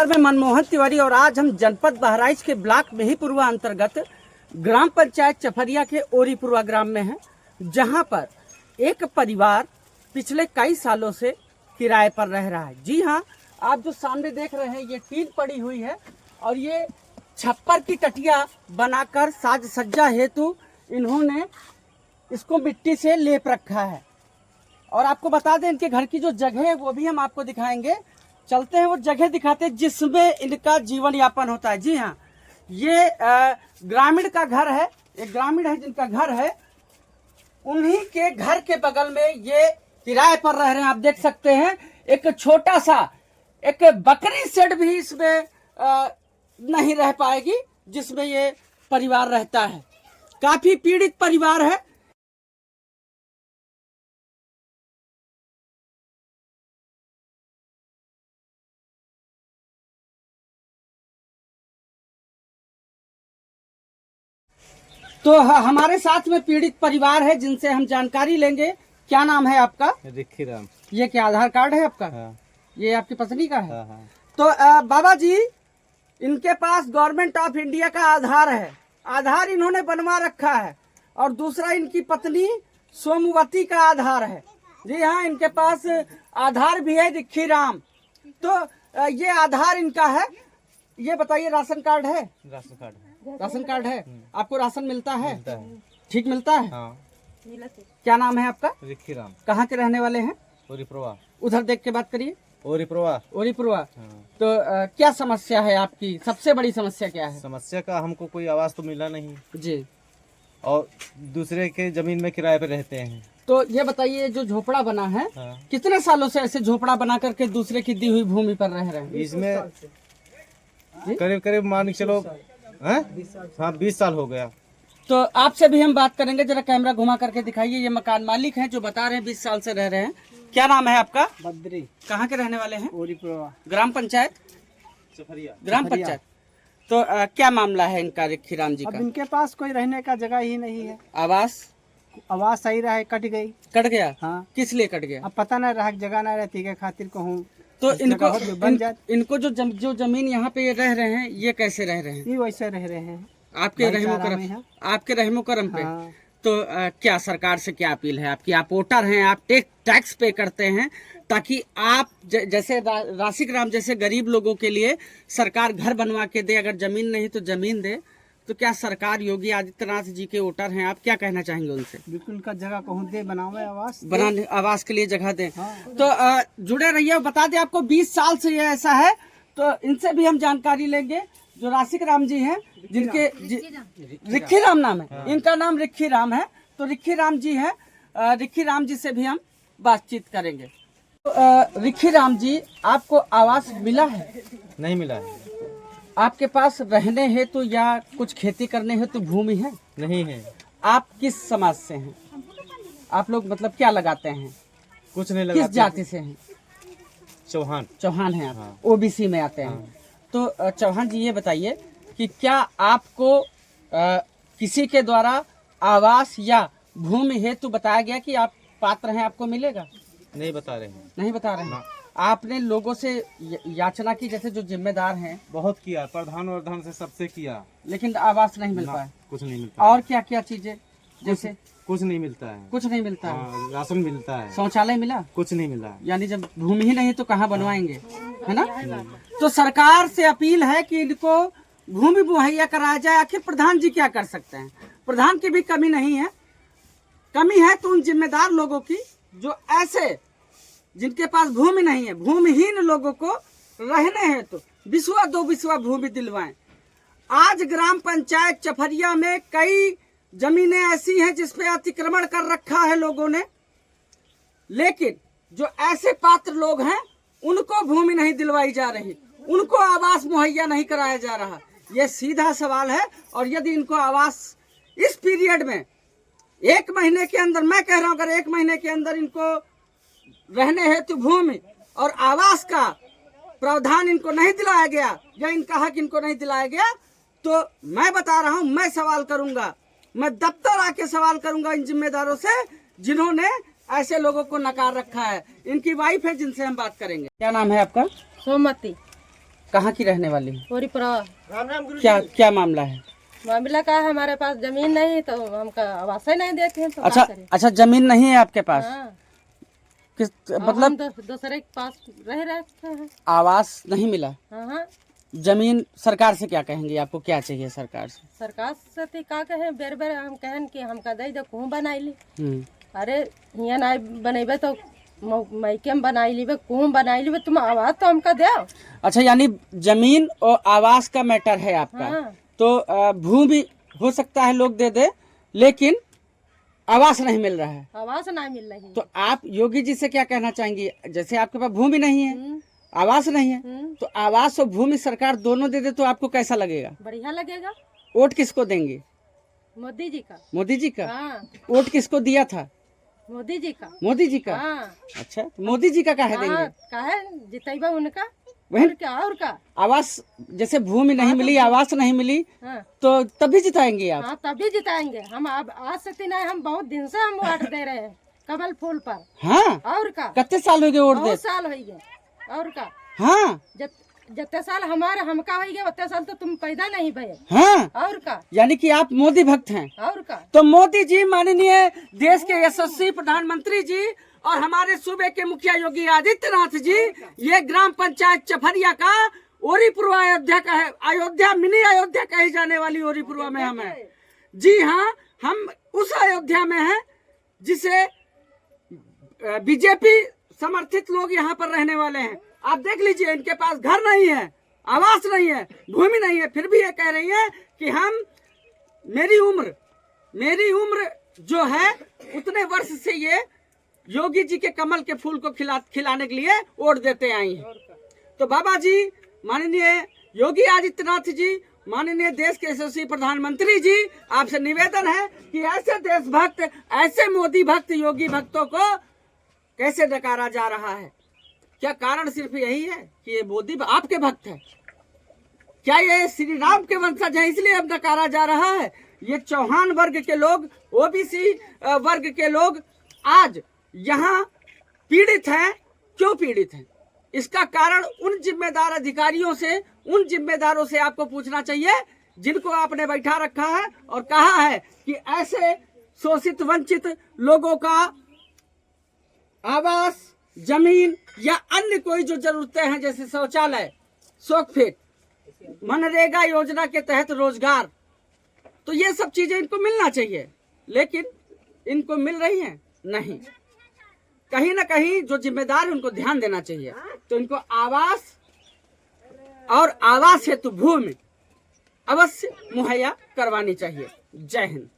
नमस्कार, मैं मनमोहन तिवारी और आज हम जनपद बहराइच के ब्लॉक मेहीपुरवा अंतर्गत ग्राम पंचायत चफरिया के ओरीपुरवा ग्राम में हैं, जहां पर एक परिवार पिछले कई सालों से किराए पर रह रहा है। जी हां, आप जो सामने देख रहे हैं ये टीन पड़ी हुई है और ये छप्पर की टटिया बनाकर साज सज्जा हेतु इन्होंने इसको मिट्टी से लेप रखा है। और आपको बता दें इनके घर की जो जगह है वो भी हम आपको दिखाएंगे। चलते हैं वो जगह दिखाते हैं जिसमें इनका जीवन यापन होता है। जी हाँ, ये ग्रामीण का घर है, एक ग्रामीण है जिनका घर है, उन्हीं के घर के बगल में ये किराए पर रह रहे हैं। आप देख सकते हैं एक छोटा सा एक बकरी शेड भी इसमें नहीं रह पाएगी जिसमें ये परिवार रहता है। काफी पीड़ित परिवार है। तो हमारे साथ में पीड़ित परिवार है जिनसे हम जानकारी लेंगे। क्या नाम है आपका? रिक्की राम। ये क्या आधार कार्ड है आपका? हाँ। ये आपकी पत्नी का है? हाँ। तो बाबा जी, इनके पास गवर्नमेंट ऑफ इंडिया का आधार है, आधार इन्होंने बनवा रखा है, और दूसरा इनकी पत्नी सोमवती का आधार है। जी हाँ, इनके पास आधार भी है रिक्की राम। तो ये आधार इनका है। ये बताइए, राशन कार्ड है? राशन कार्ड है। राशन कार्ड है। आपको राशन मिलता है? मिलता है। ठीक मिलता है? हाँ। क्या नाम है आपका? रिक्की राम। कहाँ के रहने वाले हैं? ओरीपुरवा। उधर देख के बात करिए। ओरीपुरवा। ओरीपुरवा। हाँ। तो क्या समस्या है आपकी? सबसे बड़ी समस्या क्या है? समस्या का हमको कोई आवाज तो मिला नहीं जी। और दूसरे के जमीन में किराए पे रहते हैं। तो ये बताइए, जो झोपड़ा बना है, हाँ। कितने सालों से ऐसे झोपड़ा बना करके दूसरे की दी हुई भूमि पर रह रहे हैं? इसमें करीब करीब मान के चलो, हाँ 20 साल हो गया। तो आपसे भी हम बात करेंगे। जरा कैमरा घुमा करके दिखाइए। ये मकान मालिक हैं जो बता रहे हैं 20 साल से रह रहे हैं। क्या नाम है आपका? बद्री। कहाँ के रहने वाले हैं? ओरीपुरवा। ग्राम पंचायत चफरिया। ग्राम पंचायत। तो क्या मामला है इनका रिक्की राम जी अब का? इनके पास कोई रहने का जगह ही नहीं है। आवास आवाज सही रहा है, कट गई। कट गया? हाँ। किस लिए कट गया? अब पता नहीं रहा, जगह नहीं रहती के खातिर कहूँ तो बन इनको जो जमीन यहाँ पे ये रह रहे हैं, ये कैसे रह रहे हैं? ये वैसे रह रहे हैं आपके रहमो भाईचारा में करम, है। आपके रहमो करम पे। हाँ। तो क्या सरकार से क्या अपील है आपकी? आप वोटर हैं, आप टैक्स पे करते हैं, ताकि आप जैसे राशिक राम जैसे गरीब लोगों के लिए सरकार घर बनवा के दे। अगर जमीन नहीं तो जमीन दे। तो क्या सरकार योगी आदित्यनाथ जी के वोटर हैं, आप क्या कहना चाहेंगे उनसे? बिल्कुल का जगह कहूँ दे, बनावे आवास, बनाने आवास के लिए जगह दें। हाँ। तो जुड़े रहिए। बता दें आपको 20 साल से ये ऐसा है। तो इनसे भी हम जानकारी लेंगे। जो राशिक राम जी हैं, जिनके रिक्की राम नाम है। हाँ। इनका नाम रिक्की राम है। तो रिक्की राम जी हैं, रिक्की राम जी से भी हम बातचीत करेंगे। तो रिक्की राम जी, आपको आवास मिला है? नहीं मिला है। आपके पास रहने हेतु या कुछ खेती करने हेतु भूमि है? नहीं है। आप किस समाज से हैं? आप लोग मतलब क्या लगाते हैं? कुछ नहीं लगा। किस जाति से हैं? चौहान। चौहान हैं आप? हाँ। ओबीसी में आते हैं। हाँ। तो चौहान जी, ये बताइए कि क्या आपको किसी के द्वारा आवास या भूमि हेतु बताया गया कि आप पात्र हैं, आपको मिलेगा? नहीं बता रहे हैं। नहीं बता रहे हैं। आपने लोगों से याचना की, जैसे जो जिम्मेदार हैं? बहुत किया, प्रधान वर्धान से सबसे किया, लेकिन आवास नहीं मिल पाया। कुछ नहीं मिलता। और क्या क्या चीजें? जैसे कुछ नहीं मिलता है। कुछ नहीं मिलता है। हाँ, राशन मिलता है। शौचालय मिला? कुछ नहीं मिला। यानी जब भूमि ही नहीं तो कहाँ बनवाएंगे, है ना? तो सरकार से अपील है कि इनको भूमि मुहैया कराया जाए। आखिर प्रधान जी क्या कर सकते हैं? प्रधान की भी कमी नहीं है। कमी है तो उन जिम्मेदार लोगों की जो ऐसे जिनके पास भूमि नहीं है, भूमिहीन लोगों को रहने हैं तो बिस्वा 2 बिस्वा भूमि दिलवाएं। आज ग्राम पंचायत चफरिया में कई जमीनें ऐसी हैं जिसपे अतिक्रमण कर रखा है लोगों ने, लेकिन जो ऐसे पात्र लोग हैं उनको भूमि नहीं दिलवाई जा रही, उनको आवास मुहैया नहीं कराया जा रहा। यह सीधा सवाल है। और यदि इनको आवास इस पीरियड में 1 महीने के अंदर, मैं कह रहा हूं, अगर 1 महीने के अंदर इनको रहने हेतु भूमि और आवास का प्रावधान इनको नहीं दिलाया गया या इनका हक इनको नहीं दिलाया गया, तो मैं बता रहा हूं, मैं सवाल करूंगा, मैं दफ्तर आके सवाल करूंगा इन जिम्मेदारों से जिन्होंने ऐसे लोगों को नकार रखा है। इनकी वाइफ है जिनसे हम बात करेंगे। क्या नाम है आपका? सोमवती। कहाँ की रहने वाली हैं? होरीपुरा। क्या क्या मामला है? मामला का है, हमारे पास जमीन नहीं तो हमका आवास ही नहीं देते हैं तो अच्छा क्या करें? अच्छा, जमीन नहीं है आपके पास? हाँ, किस अब मतलब हम दूसरे के पास रह रहते हैं। आवास नहीं मिला? हाँ हाँ, जमीन सरकार से क्या कहेंगे? आपको क्या चाहिए सरकार से? सरकार से तो का कहे, बेर बेर हम कहन कि हमका दे दो, कहूँ बनाई हम्म, अरे यहाँ नहीं बनेबे तो मैके में बनाई लीबे, कहूँ बनाई लीबे, तुम आवाज तो हमका दो। अच्छा, यानी जमीन और आवास का मैटर है आपका। हाँ। तो भू भी हो सकता है लोग दे दे, लेकिन आवास नहीं मिल रहा है। आवाज नहीं मिल रही। तो आप योगी जी से क्या कहना चाहेंगी? जैसे आपके पास भूमि नहीं है, आवास नहीं है, तो आवास और भूमि सरकार दोनों दे दे तो आपको कैसा लगेगा? बढ़िया लगेगा। वोट किसको देंगे? मोदी जी का। मोदी जी का? हाँ, वोट किसको दिया था? मोदी जी का। मोदी जी का? हाँ अच्छा, तो मोदी जी का काहे हाँ, देंगे? काहे जितेबा उनका। वही और क्या, और का। आवास, जैसे भूमि नहीं मिली, आवास नहीं मिली, हाँ तो तभी जिताएंगे आप? हाँ, तभी जिताएंगे हम। अब आज से नहीं, हम बहुत दिन से हम वोट दे रहे हैं कमल फूल पर। हाँ, और का, कितने साल हो गए वोट दे? बहुत साल हो गए। और का, हाँ जितने साल हमारे हमका हो गए उतने साल तो तुम पैदा नहीं भये। हाँ, और का, यानी कि आप मोदी भक्त हैं। और का। तो मोदी जी, माननीय देश के यशस्वी प्रधानमंत्री जी और हमारे सूबे के मुखिया योगी आदित्यनाथ जी, ये ग्राम पंचायत चफरिया का ओरीपुरवा अयोध्या का है, अयोध्या मिनी अयोध्या कही जाने वाली ओरीपुरवा में हम हैं। जी हाँ, हम उस अयोध्या में हैं जिसे बीजेपी समर्थित लोग यहाँ पर रहने वाले हैं। आप देख लीजिए, इनके पास घर नहीं है, आवास नहीं है, भूमि नहीं है, फिर भी ये कह रही है कि हम मेरी उम्र जो है उतने वर्ष से ये योगी जी के कमल के फूल को खिलाने के लिए वोट देते आई हैं। तो बाबा जी, माननीय योगी आदित्यनाथ जी, माननीय देश के यशस्वी प्रधानमंत्री जी, आपसे निवेदन है कि ऐसे देशभक्त, ऐसे मोदी भक्त, योगी भक्तों को कैसे नकारा जा रहा है? क्या कारण सिर्फ यही है कि ये मोदी आपके भक्त है? क्या ये श्री राम के वंशज है इसलिए अब नकारा जा रहा है? ये चौहान वर्ग के लोग, ओबीसी वर्ग के लोग आज यहाँ पीड़ित हैं। क्यों पीड़ित हैं? इसका कारण उन जिम्मेदार अधिकारियों से, उन जिम्मेदारों से आपको पूछना चाहिए जिनको आपने बैठा रखा है और कहा है कि ऐसे शोषित वंचित लोगों का आवास, जमीन या अन्य कोई जो जरूरतें हैं, जैसे शौचालय, सोकफेट, मनरेगा योजना के तहत रोजगार, तो ये सब चीजें इनको मिलना चाहिए, लेकिन इनको मिल रही हैं नहीं। कहीं ना कहीं जो जिम्मेदार है उनको ध्यान देना चाहिए। तो इनको आवास और आवास हेतु भूमि अवश्य मुहैया करवानी चाहिए। जय हिंद।